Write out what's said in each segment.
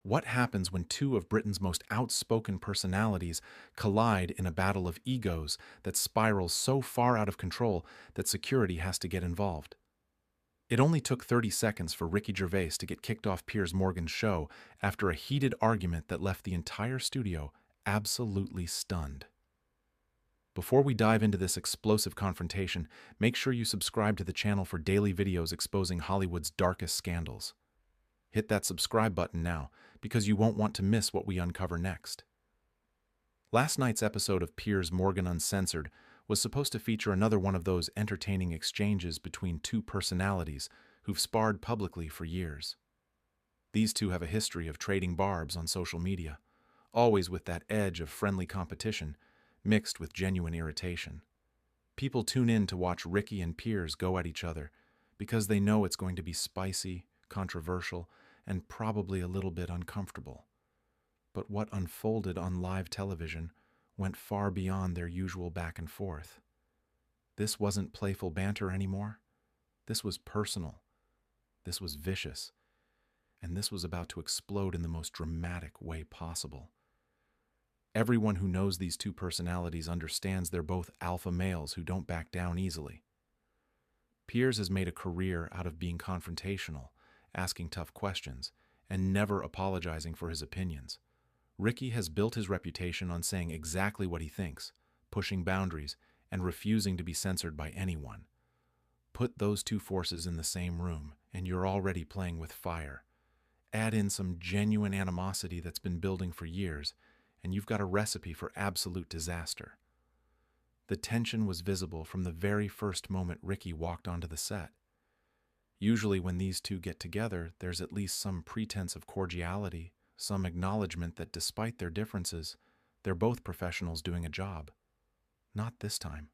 What happens when two of Britain's most outspoken personalities collide in a battle of egos that spirals so far out of control that security has to get involved? It only took 30 seconds for Ricky Gervais to get kicked off Piers Morgan's show after a heated argument that left the entire studio absolutely stunned. Before we dive into this explosive confrontation, make sure you subscribe to the channel for daily videos exposing Hollywood's darkest scandals. Hit that subscribe button now, because you won't want to miss what we uncover next. Last night's episode of Piers Morgan Uncensored was supposed to feature another one of those entertaining exchanges between two personalities who've sparred publicly for years. These two have a history of trading barbs on social media, always with that edge of friendly competition mixed with genuine irritation. People tune in to watch Ricky and Piers go at each other because they know it's going to be spicy, controversial, and probably a little bit uncomfortable. But what unfolded on live television went far beyond their usual back and forth. This wasn't playful banter anymore. This was personal. This was vicious. And this was about to explode in the most dramatic way possible. Everyone who knows these two personalities understands they're both alpha males who don't back down easily. Piers has made a career out of being confrontational, asking tough questions, and never apologizing for his opinions. Ricky has built his reputation on saying exactly what he thinks, pushing boundaries, and refusing to be censored by anyone. Put those two forces in the same room, and you're already playing with fire. Add in some genuine animosity that's been building for years, and you've got a recipe for absolute disaster. The tension was visible from the very first moment Ricky walked onto the set. Usually when these two get together, there's at least some pretense of cordiality, some acknowledgement that despite their differences, they're both professionals doing a job. Not this time.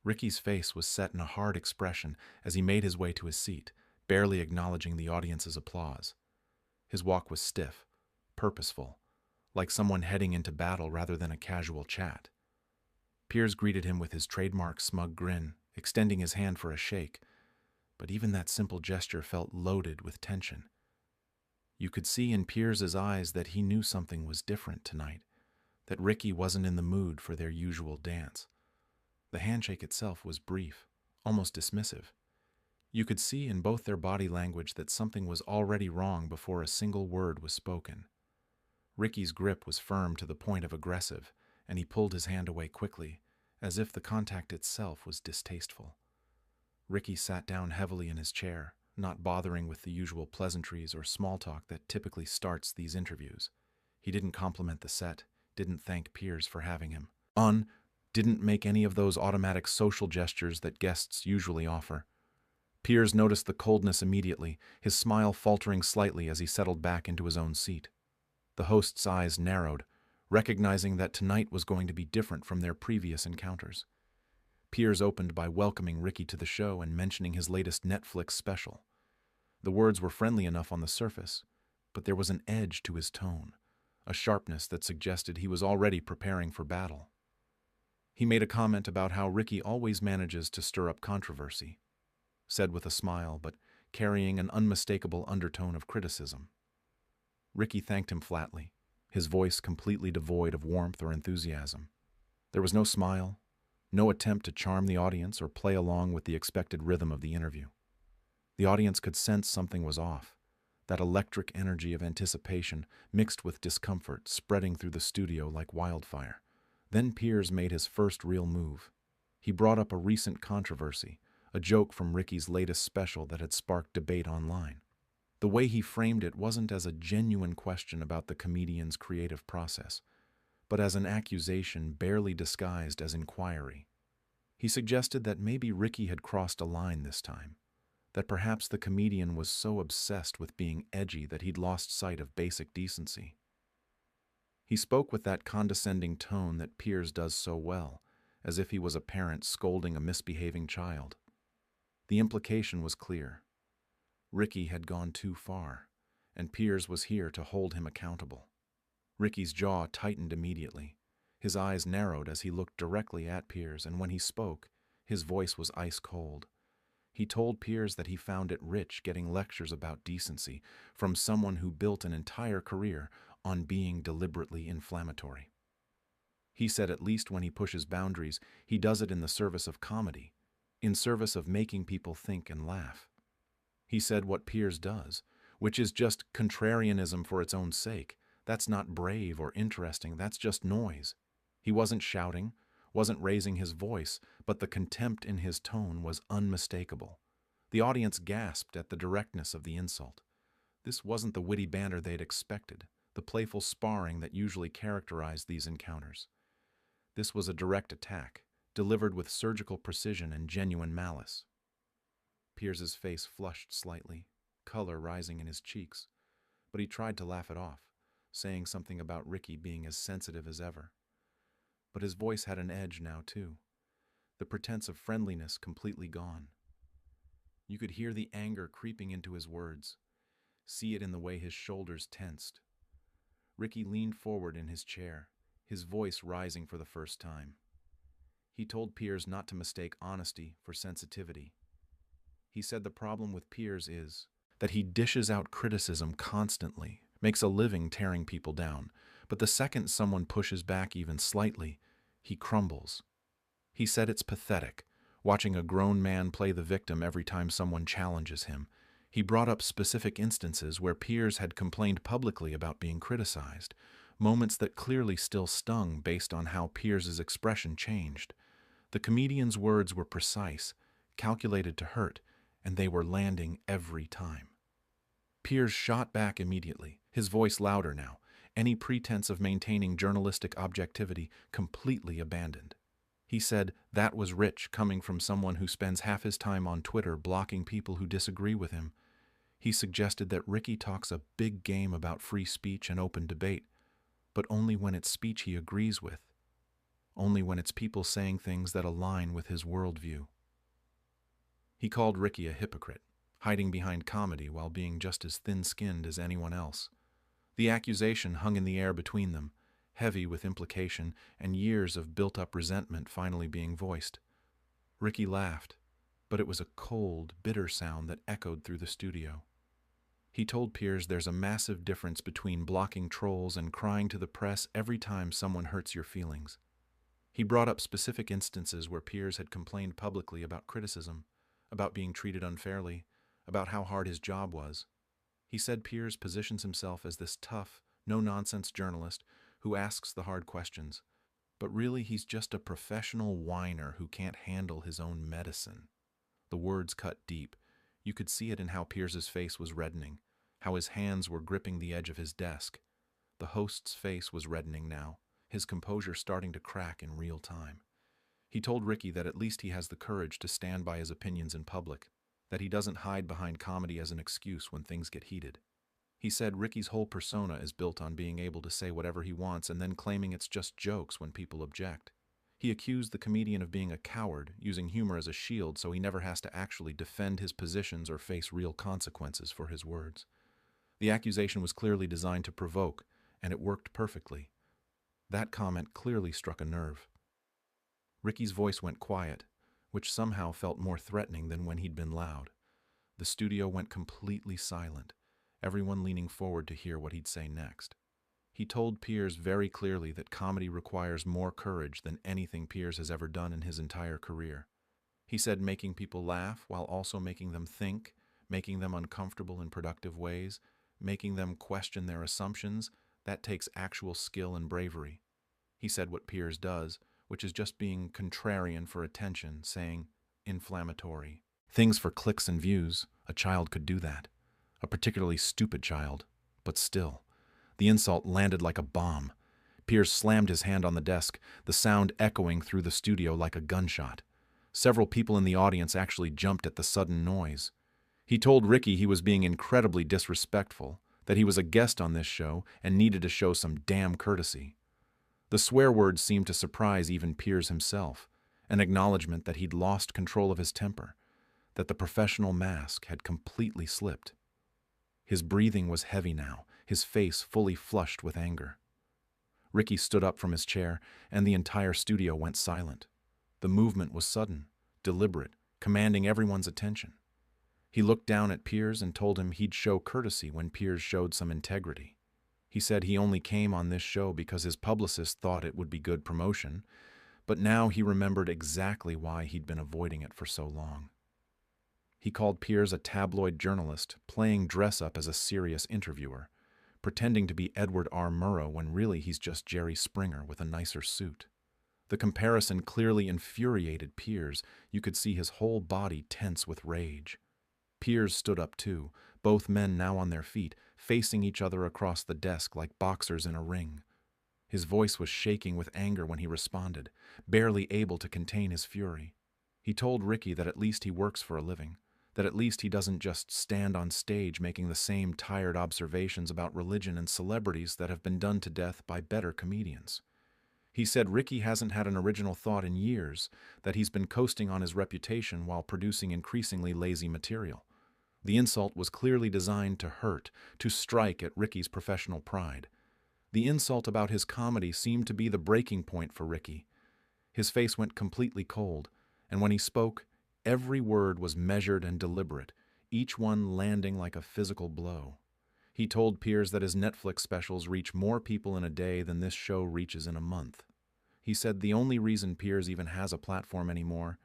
Ricky's face was set in a hard expression as he made his way to his seat, barely acknowledging the audience's applause. His walk was stiff, purposeful, like someone heading into battle rather than a casual chat. Piers greeted him with his trademark smug grin, extending his hand for a shake, but even that simple gesture felt loaded with tension. You could see in Piers's eyes that he knew something was different tonight, that Ricky wasn't in the mood for their usual dance. The handshake itself was brief, almost dismissive. You could see in both their body language that something was already wrong before a single word was spoken. Ricky's grip was firm to the point of aggressive, and he pulled his hand away quickly, as if the contact itself was distasteful. Ricky sat down heavily in his chair, not bothering with the usual pleasantries or small talk that typically starts these interviews. He didn't compliment the set, didn't thank Piers for having him on, didn't make any of those automatic social gestures that guests usually offer. Piers noticed the coldness immediately, his smile faltering slightly as he settled back into his own seat. The host's eyes narrowed, recognizing that tonight was going to be different from their previous encounters. Piers opened by welcoming Ricky to the show and mentioning his latest Netflix special. The words were friendly enough on the surface, but there was an edge to his tone, a sharpness that suggested he was already preparing for battle. He made a comment about how Ricky always manages to stir up controversy, said with a smile but carrying an unmistakable undertone of criticism. Ricky thanked him flatly, his voice completely devoid of warmth or enthusiasm. There was no smile, no attempt to charm the audience or play along with the expected rhythm of the interview. The audience could sense something was off, that electric energy of anticipation mixed with discomfort spreading through the studio like wildfire. Then Piers made his first real move. He brought up a recent controversy, a joke from Ricky's latest special that had sparked debate online. The way he framed it wasn't as a genuine question about the comedian's creative process, but as an accusation barely disguised as inquiry. He suggested that maybe Ricky had crossed a line this time, that perhaps the comedian was so obsessed with being edgy that he'd lost sight of basic decency. He spoke with that condescending tone that Piers does so well, as if he was a parent scolding a misbehaving child. The implication was clear. Ricky had gone too far, and Piers was here to hold him accountable. Ricky's jaw tightened immediately. His eyes narrowed as he looked directly at Piers, and when he spoke, his voice was ice cold. He told Piers that he found it rich getting lectures about decency from someone who built an entire career on being deliberately inflammatory. He said at least when he pushes boundaries, he does it in the service of comedy, in service of making people think and laugh. He said what Piers does, which is just contrarianism for its own sake. That's not brave or interesting, that's just noise. He wasn't shouting, wasn't raising his voice, but the contempt in his tone was unmistakable. The audience gasped at the directness of the insult. This wasn't the witty banter they'd expected, the playful sparring that usually characterized these encounters. This was a direct attack, delivered with surgical precision and genuine malice. Piers's face flushed slightly, color rising in his cheeks, but he tried to laugh it off, saying something about Ricky being as sensitive as ever. But his voice had an edge now, too, the pretense of friendliness completely gone. You could hear the anger creeping into his words, see it in the way his shoulders tensed. Ricky leaned forward in his chair, his voice rising for the first time. He told Piers not to mistake honesty for sensitivity. He said the problem with Piers is that he dishes out criticism constantly, makes a living tearing people down, but the second someone pushes back even slightly, he crumbles. He said it's pathetic, watching a grown man play the victim every time someone challenges him. He brought up specific instances where Piers had complained publicly about being criticized, moments that clearly still stung based on how Piers's expression changed. The comedian's words were precise, calculated to hurt, and they were landing every time. Piers shot back immediately, his voice louder now, any pretense of maintaining journalistic objectivity completely abandoned. He said that was rich coming from someone who spends half his time on Twitter blocking people who disagree with him. He suggested that Ricky talks a big game about free speech and open debate, but only when it's speech he agrees with, only when it's people saying things that align with his worldview. He called Ricky a hypocrite, hiding behind comedy while being just as thin-skinned as anyone else. The accusation hung in the air between them, heavy with implication and years of built-up resentment finally being voiced. Ricky laughed, but it was a cold, bitter sound that echoed through the studio. He told Piers there's a massive difference between blocking trolls and crying to the press every time someone hurts your feelings. He brought up specific instances where Piers had complained publicly about criticism, about being treated unfairly, about how hard his job was. He said Piers positions himself as this tough, no-nonsense journalist who asks the hard questions, but really he's just a professional whiner who can't handle his own medicine. The words cut deep. You could see it in how Piers's face was reddening, how his hands were gripping the edge of his desk. The host's face was reddening now, his composure starting to crack in real time. He told Ricky that at least he has the courage to stand by his opinions in public, that he doesn't hide behind comedy as an excuse when things get heated. He said Ricky's whole persona is built on being able to say whatever he wants and then claiming it's just jokes when people object. He accused the comedian of being a coward, using humor as a shield so he never has to actually defend his positions or face real consequences for his words. The accusation was clearly designed to provoke, and it worked perfectly. That comment clearly struck a nerve. Ricky's voice went quiet, which somehow felt more threatening than when he'd been loud. The studio went completely silent, everyone leaning forward to hear what he'd say next. He told Piers very clearly that comedy requires more courage than anything Piers has ever done in his entire career. He said making people laugh while also making them think, making them uncomfortable in productive ways, making them question their assumptions, that takes actual skill and bravery. He said what Piers does, which is just being contrarian for attention, saying inflammatory things for clicks and views. A child could do that. A particularly stupid child, but still. The insult landed like a bomb. Piers slammed his hand on the desk, the sound echoing through the studio like a gunshot. Several people in the audience actually jumped at the sudden noise. He told Ricky he was being incredibly disrespectful, that he was a guest on this show and needed to show some damn courtesy. The swear words seemed to surprise even Piers himself, an acknowledgement that he'd lost control of his temper, that the professional mask had completely slipped. His breathing was heavy now, his face fully flushed with anger. Ricky stood up from his chair, and the entire studio went silent. The movement was sudden, deliberate, commanding everyone's attention. He looked down at Piers and told him he'd show courtesy when Piers showed some integrity. He said he only came on this show because his publicist thought it would be good promotion, but now he remembered exactly why he'd been avoiding it for so long. He called Piers a tabloid journalist, playing dress-up as a serious interviewer, pretending to be Edward R. Murrow when really he's just Jerry Springer with a nicer suit. The comparison clearly infuriated Piers. You could see his whole body tense with rage. Piers stood up too, both men now on their feet, facing each other across the desk like boxers in a ring. His voice was shaking with anger when he responded, barely able to contain his fury. He told Ricky that at least he works for a living, that at least he doesn't just stand on stage making the same tired observations about religion and celebrities that have been done to death by better comedians. He said Ricky hasn't had an original thought in years, that he's been coasting on his reputation while producing increasingly lazy material. The insult was clearly designed to hurt, to strike at Ricky's professional pride. The insult about his comedy seemed to be the breaking point for Ricky. His face went completely cold, and when he spoke, every word was measured and deliberate, each one landing like a physical blow. He told Piers that his Netflix specials reach more people in a day than this show reaches in a month. He said the only reason Piers even has a platform anymore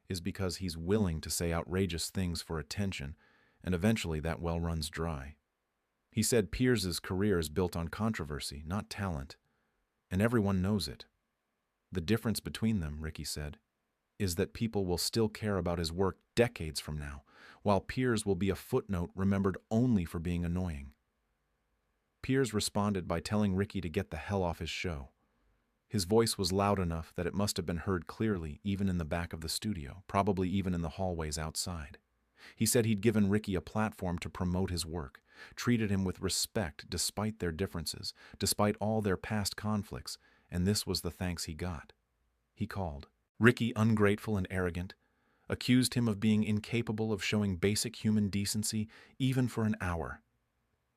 is because he's willing to say outrageous things for attention, and eventually that well runs dry. He said Piers's career is built on controversy, not talent, and everyone knows it. The difference between them, Ricky said, is that people will still care about his work decades from now, while Piers will be a footnote remembered only for being annoying. Piers responded by telling Ricky to get the hell off his show. His voice was loud enough that it must have been heard clearly even in the back of the studio, probably even in the hallways outside. He said he'd given Ricky a platform to promote his work, treated him with respect despite their differences, despite all their past conflicts, and this was the thanks he got. He called Ricky ungrateful and arrogant, accused him of being incapable of showing basic human decency even for an hour.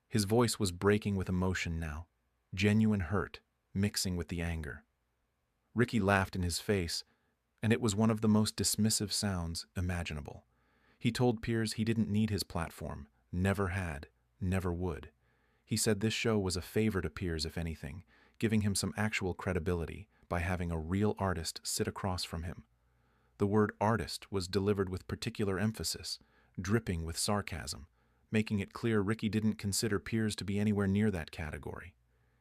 His voice was breaking with emotion now, genuine hurt mixing with the anger. Ricky laughed in his face, and it was one of the most dismissive sounds imaginable. He told Piers he didn't need his platform, never had, never would. He said this show was a favor to Piers, if anything, giving him some actual credibility by having a real artist sit across from him. The word artist was delivered with particular emphasis, dripping with sarcasm, making it clear Ricky didn't consider Piers to be anywhere near that category.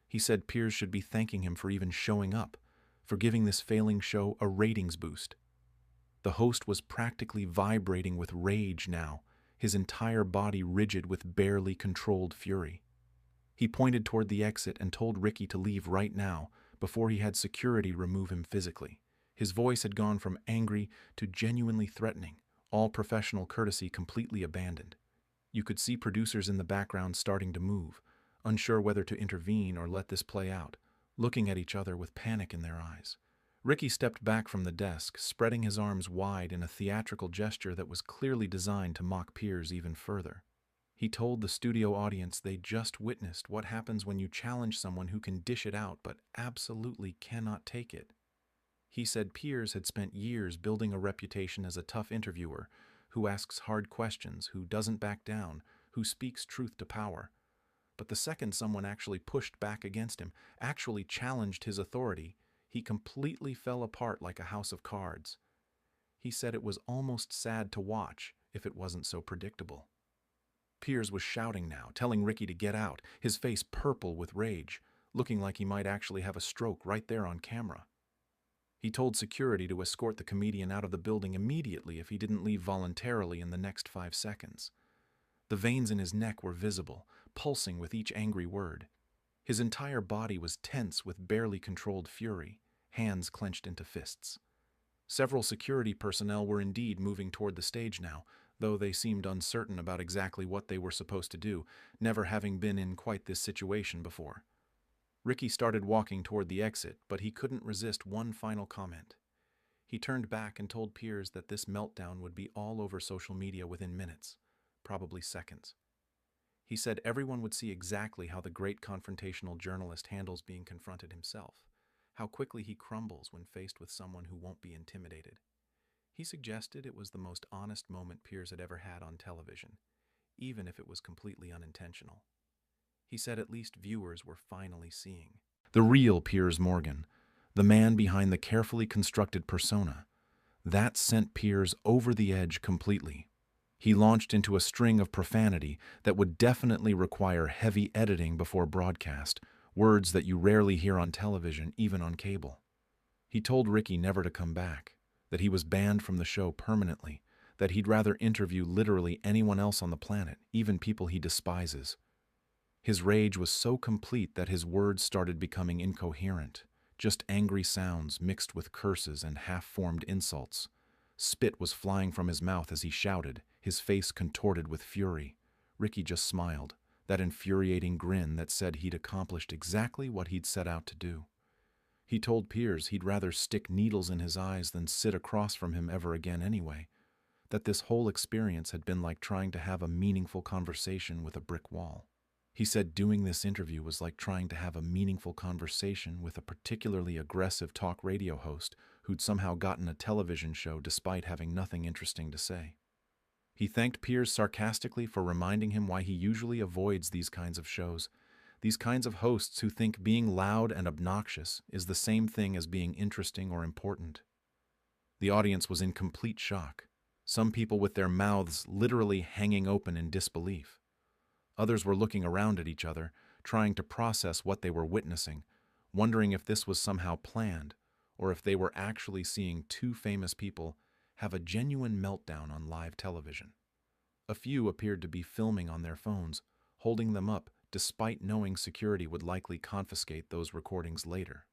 He said Piers should be thanking him for even showing up, for giving this failing show a ratings boost. The host was practically vibrating with rage now, his entire body rigid with barely controlled fury. He pointed toward the exit and told Ricky to leave right now, before he had security remove him physically. His voice had gone from angry to genuinely threatening, all professional courtesy completely abandoned. You could see producers in the background starting to move, unsure whether to intervene or let this play out, looking at each other with panic in their eyes. Ricky stepped back from the desk, spreading his arms wide in a theatrical gesture that was clearly designed to mock Piers even further. He told the studio audience they just witnessed what happens when you challenge someone who can dish it out but absolutely cannot take it. He said Piers had spent years building a reputation as a tough interviewer, who asks hard questions, who doesn't back down, who speaks truth to power. But the second someone actually pushed back against him, actually challenged his authority, he completely fell apart like a house of cards. He said it was almost sad to watch if it wasn't so predictable. Piers was shouting now, telling Ricky to get out, his face purple with rage, looking like he might actually have a stroke right there on camera. He told security to escort the comedian out of the building immediately if he didn't leave voluntarily in the next 5 seconds. The veins in his neck were visible, pulsing with each angry word. His entire body was tense with barely controlled fury, hands clenched into fists. Several security personnel were indeed moving toward the stage now, though they seemed uncertain about exactly what they were supposed to do, never having been in quite this situation before. Ricky started walking toward the exit, but he couldn't resist one final comment. He turned back and told Piers that this meltdown would be all over social media within minutes, probably seconds. He said everyone would see exactly how the great confrontational journalist handles being confronted himself, how quickly he crumbles when faced with someone who won't be intimidated. He suggested it was the most honest moment Piers had ever had on television, even if it was completely unintentional. He said at least viewers were finally seeing the real Piers Morgan, the man behind the carefully constructed persona. That sent Piers over the edge completely. He launched into a string of profanity that would definitely require heavy editing before broadcast, words that you rarely hear on television, even on cable. He told Ricky never to come back, that he was banned from the show permanently, that he'd rather interview literally anyone else on the planet, even people he despises. His rage was so complete that his words started becoming incoherent, just angry sounds mixed with curses and half-formed insults. Spit was flying from his mouth as he shouted, his face contorted with fury. Ricky just smiled, that infuriating grin that said he'd accomplished exactly what he'd set out to do. He told Piers he'd rather stick needles in his eyes than sit across from him ever again anyway, that this whole experience had been like trying to have a meaningful conversation with a brick wall. He said doing this interview was like trying to have a meaningful conversation with a particularly aggressive talk radio host who'd somehow gotten a television show despite having nothing interesting to say. He thanked Piers sarcastically for reminding him why he usually avoids these kinds of shows, these kinds of hosts who think being loud and obnoxious is the same thing as being interesting or important. The audience was in complete shock, some people with their mouths literally hanging open in disbelief. Others were looking around at each other, trying to process what they were witnessing, wondering if this was somehow planned, or if they were actually seeing two famous people have a genuine meltdown on live television. A few appeared to be filming on their phones, holding them up despite knowing security would likely confiscate those recordings later.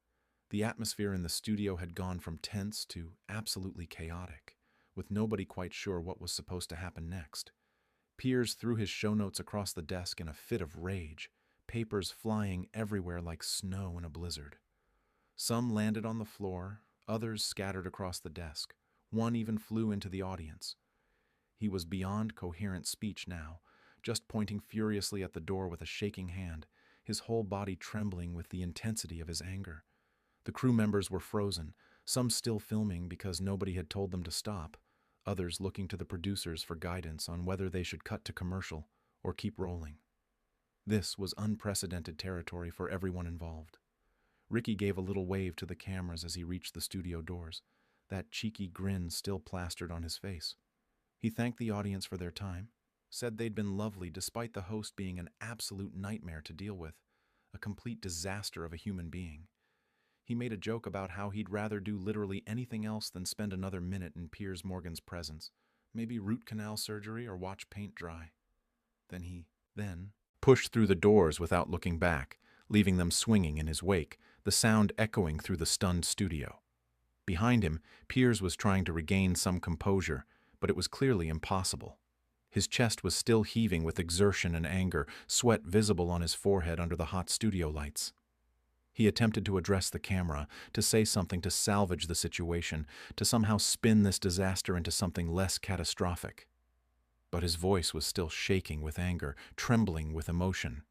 The atmosphere in the studio had gone from tense to absolutely chaotic, with nobody quite sure what was supposed to happen next. Piers threw his show notes across the desk in a fit of rage, papers flying everywhere like snow in a blizzard. Some landed on the floor, others scattered across the desk. One even flew into the audience. He was beyond coherent speech now, just pointing furiously at the door with a shaking hand, his whole body trembling with the intensity of his anger. The crew members were frozen, some still filming because nobody had told them to stop, others looking to the producers for guidance on whether they should cut to commercial or keep rolling. This was unprecedented territory for everyone involved. Ricky gave a little wave to the cameras as he reached the studio doors, that cheeky grin still plastered on his face. He thanked the audience for their time, said they'd been lovely despite the host being an absolute nightmare to deal with, a complete disaster of a human being. He made a joke about how he'd rather do literally anything else than spend another minute in Piers Morgan's presence, maybe root canal surgery or watch paint dry. Then he pushed through the doors without looking back, leaving them swinging in his wake, the sound echoing through the stunned studio. Behind him, Piers was trying to regain some composure, but it was clearly impossible. His chest was still heaving with exertion and anger, sweat visible on his forehead under the hot studio lights. He attempted to address the camera, to say something to salvage the situation, to somehow spin this disaster into something less catastrophic. But his voice was still shaking with anger, trembling with emotion.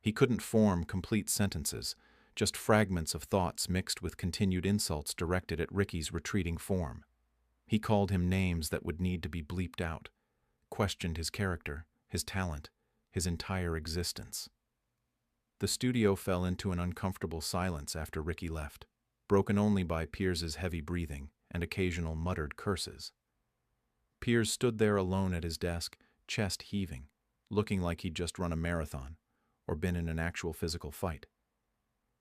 He couldn't form complete sentences, just fragments of thoughts mixed with continued insults directed at Ricky's retreating form. He called him names that would need to be bleeped out, questioned his character, his talent, his entire existence. The studio fell into an uncomfortable silence after Ricky left, broken only by Piers's heavy breathing and occasional muttered curses. Piers stood there alone at his desk, chest heaving, looking like he'd just run a marathon or been in an actual physical fight.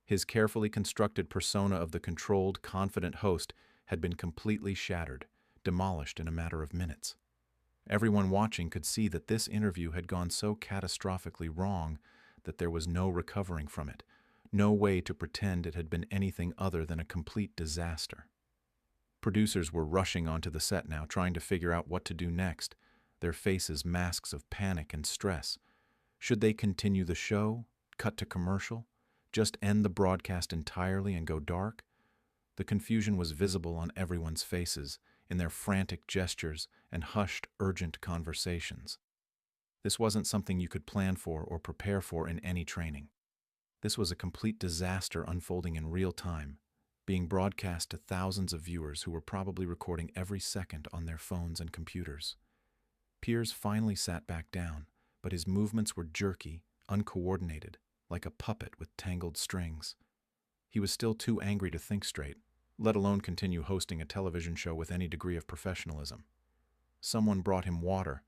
His carefully constructed persona of the controlled, confident host had been completely shattered, demolished in a matter of minutes. Everyone watching could see that this interview had gone so catastrophically wrong that there was no recovering from it, no way to pretend it had been anything other than a complete disaster. Producers were rushing onto the set now, trying to figure out what to do next, their faces masks of panic and stress. Should they continue the show, cut to commercial, just end the broadcast entirely and go dark? The confusion was visible on everyone's faces, in their frantic gestures and hushed, urgent conversations. This wasn't something you could plan for or prepare for in any training. This was a complete disaster unfolding in real time, being broadcast to thousands of viewers who were probably recording every second on their phones and computers. Piers finally sat back down, but his movements were jerky, uncoordinated, like a puppet with tangled strings. He was still too angry to think straight, let alone continue hosting a television show with any degree of professionalism. Someone brought him water,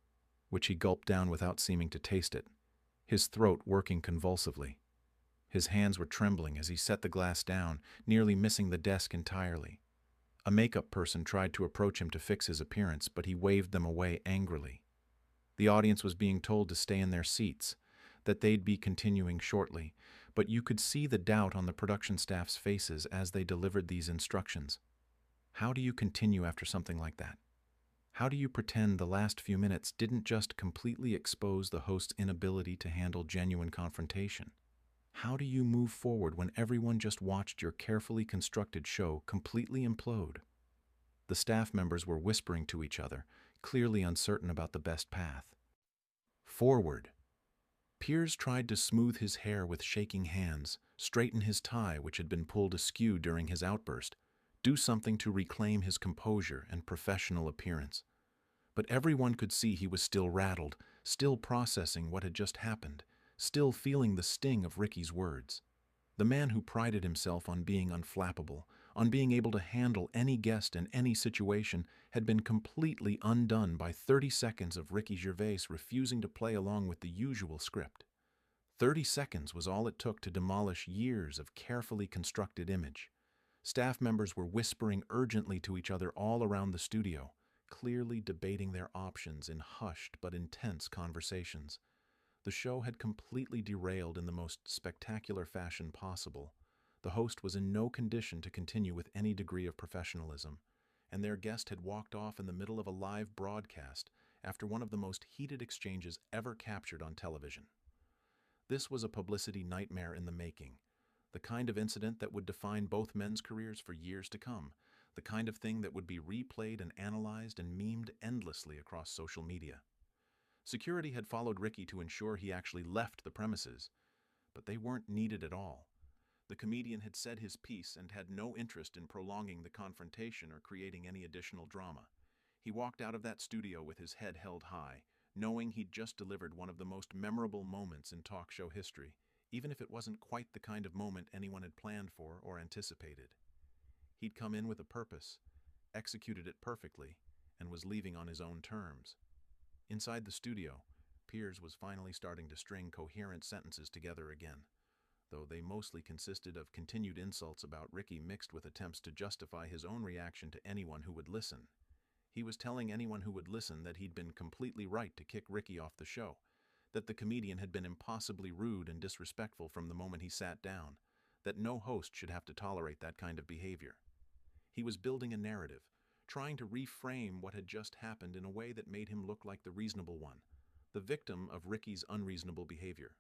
which he gulped down without seeming to taste it, his throat working convulsively. His hands were trembling as he set the glass down, nearly missing the desk entirely. A makeup person tried to approach him to fix his appearance, but he waved them away angrily. The audience was being told to stay in their seats, that they'd be continuing shortly, but you could see the doubt on the production staff's faces as they delivered these instructions. How do you continue after something like that? How do you pretend the last few minutes didn't just completely expose the host's inability to handle genuine confrontation? How do you move forward when everyone just watched your carefully constructed show completely implode? The staff members were whispering to each other, clearly uncertain about the best path. Forward. Piers tried to smooth his hair with shaking hands, straighten his tie which had been pulled askew during his outburst, do something to reclaim his composure and professional appearance. But everyone could see he was still rattled, still processing what had just happened, still feeling the sting of Ricky's words. The man who prided himself on being unflappable, on being able to handle any guest in any situation, had been completely undone by 30 seconds of Ricky Gervais refusing to play along with the usual script. 30 seconds was all it took to demolish years of carefully constructed image. Staff members were whispering urgently to each other all around the studio, clearly debating their options in hushed but intense conversations. The show had completely derailed in the most spectacular fashion possible. The host was in no condition to continue with any degree of professionalism, and their guest had walked off in the middle of a live broadcast after one of the most heated exchanges ever captured on television. This was a publicity nightmare in the making, the kind of incident that would define both men's careers for years to come, the kind of thing that would be replayed and analyzed and memed endlessly across social media. Security had followed Ricky to ensure he actually left the premises, but they weren't needed at all. The comedian had said his piece and had no interest in prolonging the confrontation or creating any additional drama. He walked out of that studio with his head held high, knowing he'd just delivered one of the most memorable moments in talk show history, even if it wasn't quite the kind of moment anyone had planned for or anticipated. He'd come in with a purpose, executed it perfectly, and was leaving on his own terms. Inside the studio, Piers was finally starting to string coherent sentences together again, though they mostly consisted of continued insults about Ricky mixed with attempts to justify his own reaction to anyone who would listen. He was telling anyone who would listen that he'd been completely right to kick Ricky off the show, that the comedian had been impossibly rude and disrespectful from the moment he sat down, that no host should have to tolerate that kind of behavior. He was building a narrative, trying to reframe what had just happened in a way that made him look like the reasonable one, the victim of Ricky's unreasonable behavior.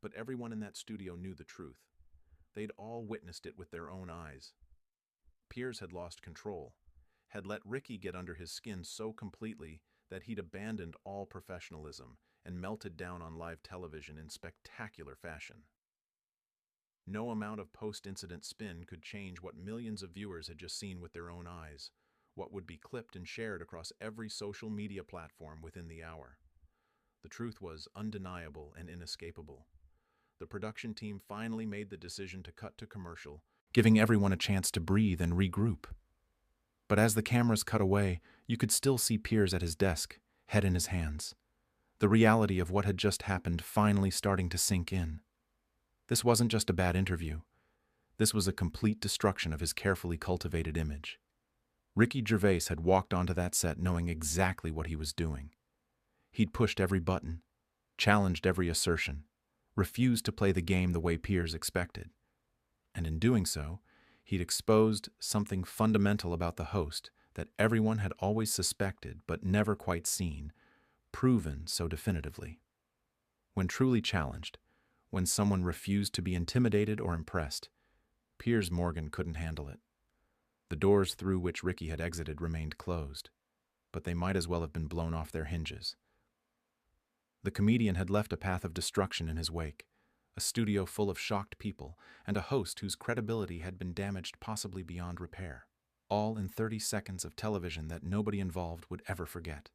But everyone in that studio knew the truth. They'd all witnessed it with their own eyes. Piers had lost control, had let Ricky get under his skin so completely that he'd abandoned all professionalism and melted down on live television in spectacular fashion. No amount of post-incident spin could change what millions of viewers had just seen with their own eyes, what would be clipped and shared across every social media platform within the hour. The truth was undeniable and inescapable. The production team finally made the decision to cut to commercial, giving everyone a chance to breathe and regroup. But as the cameras cut away, you could still see Piers at his desk, head in his hands. The reality of what had just happened finally starting to sink in. This wasn't just a bad interview. This was a complete destruction of his carefully cultivated image. Ricky Gervais had walked onto that set knowing exactly what he was doing. He'd pushed every button, challenged every assertion, refused to play the game the way Piers expected. And in doing so, he'd exposed something fundamental about the host that everyone had always suspected but never quite seen, proven so definitively. When truly challenged, when someone refused to be intimidated or impressed, Piers Morgan couldn't handle it. The doors through which Ricky had exited remained closed, but they might as well have been blown off their hinges. The comedian had left a path of destruction in his wake, a studio full of shocked people, and a host whose credibility had been damaged possibly beyond repair. All in 30 seconds of television that nobody involved would ever forget.